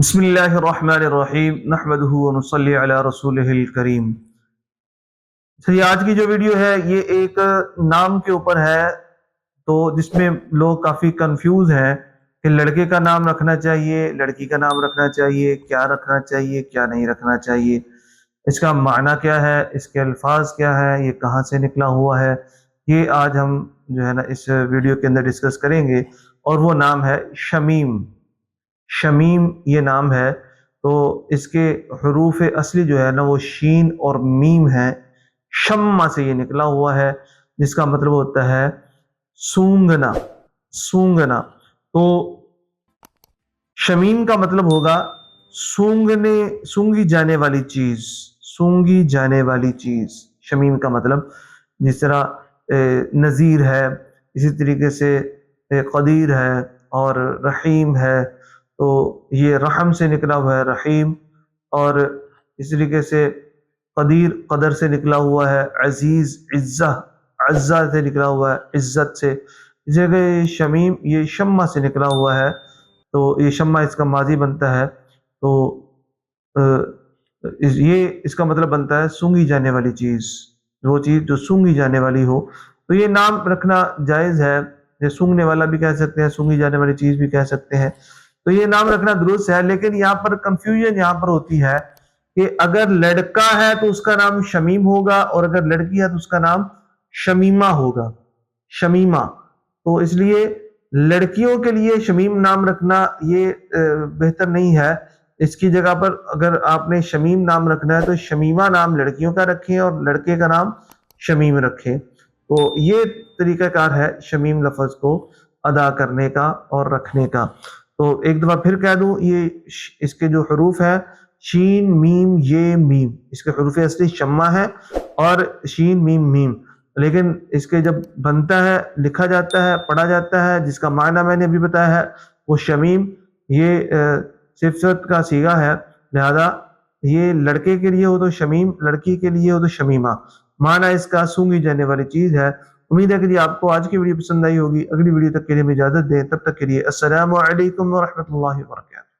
بسم اللہ الرحمن الرحیم نحمدہ ونصلی علی رسولہ الکریم۔ یہ آج کی جو ویڈیو ہے یہ ایک نام کے اوپر ہے، تو جس میں لوگ کافی کنفیوز ہیں کہ لڑکے کا نام رکھنا چاہیے، لڑکی کا نام رکھنا چاہیے، کیا رکھنا چاہیے، کیا نہیں رکھنا چاہیے، اس کا معنی کیا ہے، اس کے الفاظ کیا ہے، یہ کہاں سے نکلا ہوا ہے، یہ آج ہم جو ہے نا اس ویڈیو کے اندر ڈسکس کریں گے۔ اور وہ نام ہے شمیم۔ شمیم یہ نام ہے، تو اس کے حروف اصلی جو ہے نا وہ شین اور میم ہے، شمع سے یہ نکلا ہوا ہے، جس کا مطلب ہوتا ہے سونگنا، سونگنا۔ تو شمیم کا مطلب ہوگا سونگنے، سونگی جانے والی چیز، سونگی جانے والی چیز، شمیم کا مطلب۔ جس طرح نذیر ہے، اسی طریقے سے قدیر ہے اور رحیم ہے، تو یہ رحم سے نکلا ہوا ہے رحیم، اور اس طریقے سے قدیر قدر سے نکلا ہوا ہے، عزیز عزہ، عزہ سے نکلا ہوا ہے عزت سے۔ اس جگہ شمیم یہ شمع سے نکلا ہوا ہے، تو یہ شمع اس کا ماضی بنتا ہے، تو یہ اس کا مطلب بنتا ہے سونگی جانے والی چیز، وہ چیز جو سونگی جانے والی ہو۔ تو یہ نام رکھنا جائز ہے، یہ سونگنے والا بھی کہہ سکتے ہیں، سونگی جانے والی چیز بھی کہہ سکتے ہیں، تو یہ نام رکھنا درست ہے۔ لیکن یہاں پر کنفیوژن یہاں پر ہوتی ہے کہ اگر لڑکا ہے تو اس کا نام شمیم ہوگا، اور اگر لڑکی ہے تو اس کا نام شمیمہ ہوگا، شمیمہ۔ تو اس لیے لڑکیوں کے لیے شمیم نام رکھنا یہ بہتر نہیں ہے۔ اس کی جگہ پر اگر آپ نے شمیم نام رکھنا ہے تو شمیمہ نام لڑکیوں کا رکھیں اور لڑکے کا نام شمیم رکھیں۔ تو یہ طریقہ کار ہے شمیم لفظ کو ادا کرنے کا اور رکھنے کا۔ تو ایک دفعہ پھر کہہ دوں، یہ اس کے جو حروف ہیں شین میم یہ میم، اس کے حروف اصلی شمع ہے اور شین میم میم، لیکن اس کے جب بنتا ہے، لکھا جاتا ہے، پڑھا جاتا ہے، جس کا معنی میں نے ابھی بتایا ہے وہ شمیم، یہ صفت کا صیغہ ہے، لہذا یہ لڑکے کے لیے ہو تو شمیم، لڑکی کے لیے ہو تو شمیمہ، معنی اس کا سونگی جانے والی چیز ہے۔ امید ہے کہ آپ کو آج کی ویڈیو پسند آئی ہوگی۔ اگلی ویڈیو تک کے لیے ہمیں اجازت دیں، تب تک کے لیے السلام علیکم ورحمۃ اللہ وبرکاتہ۔